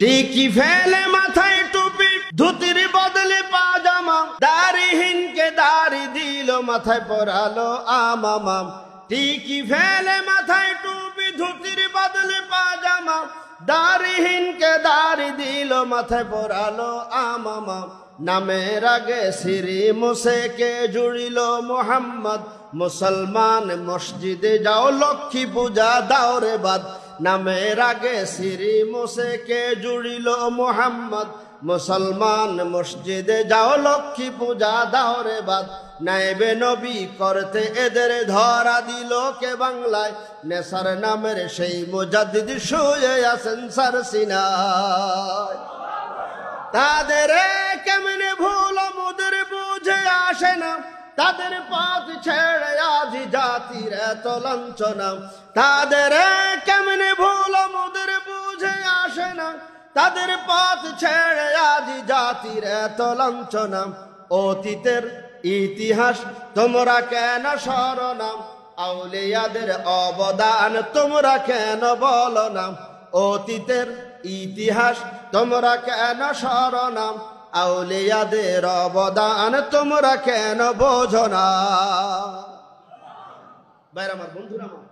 টিকি ফেলে মাথায় টুপি, ধুতির বদলে পাজামা, দাড়িহীনকে দাড়ি দিল, মাথায় পরালো আমামা। টিকি ফেলে মাথায় টুপি, ধুতির বদলে পাজামা, দাড়িহীনকে দাড়ি দিল, মাথায় পরালো আমামা। নামের আগে সিরি মুসেকে জুড়িল মোহাম্মদ, মুসলমান মসজিদে যাও, লক্ষ্মী পূজা দাও রে বাদ। নামের আগে সিরি মুসেকে জুড়িল মোহাম্মদ, মুসলমান মসজিদে যাও, লক্ষ্মী পূজা দাও রে বাদ। নাইবে নবী করতে এদের ধরা দিল কে বাংলায়, নেসার নামের সেই মুজাদ্দিদ শুয়ে আছেন সারসিনায়। তাদের কেমনে ভুল মোদের বুঝে আসে না, তাদের পথ ছেড়ে আজি জাতির এত লাঞ্ছনা। তাদের কেমনে ভুল মোদের বুঝে আসে না, তাদের পথ ছেড়ে আজি জাতির এত লাঞ্ছনা। অতীতের ইতিহাস তোমরা কেন স্মরণা, আউলিয়াদের অবদান তোমরা কেন বলো না। অতীতের ইতিহাস তোমরা কেন স্মরণা, আউলিয়াদের অবদান তোমরা কেন বোঝো না। ভাইরা আমার, বন্ধুরা আমার,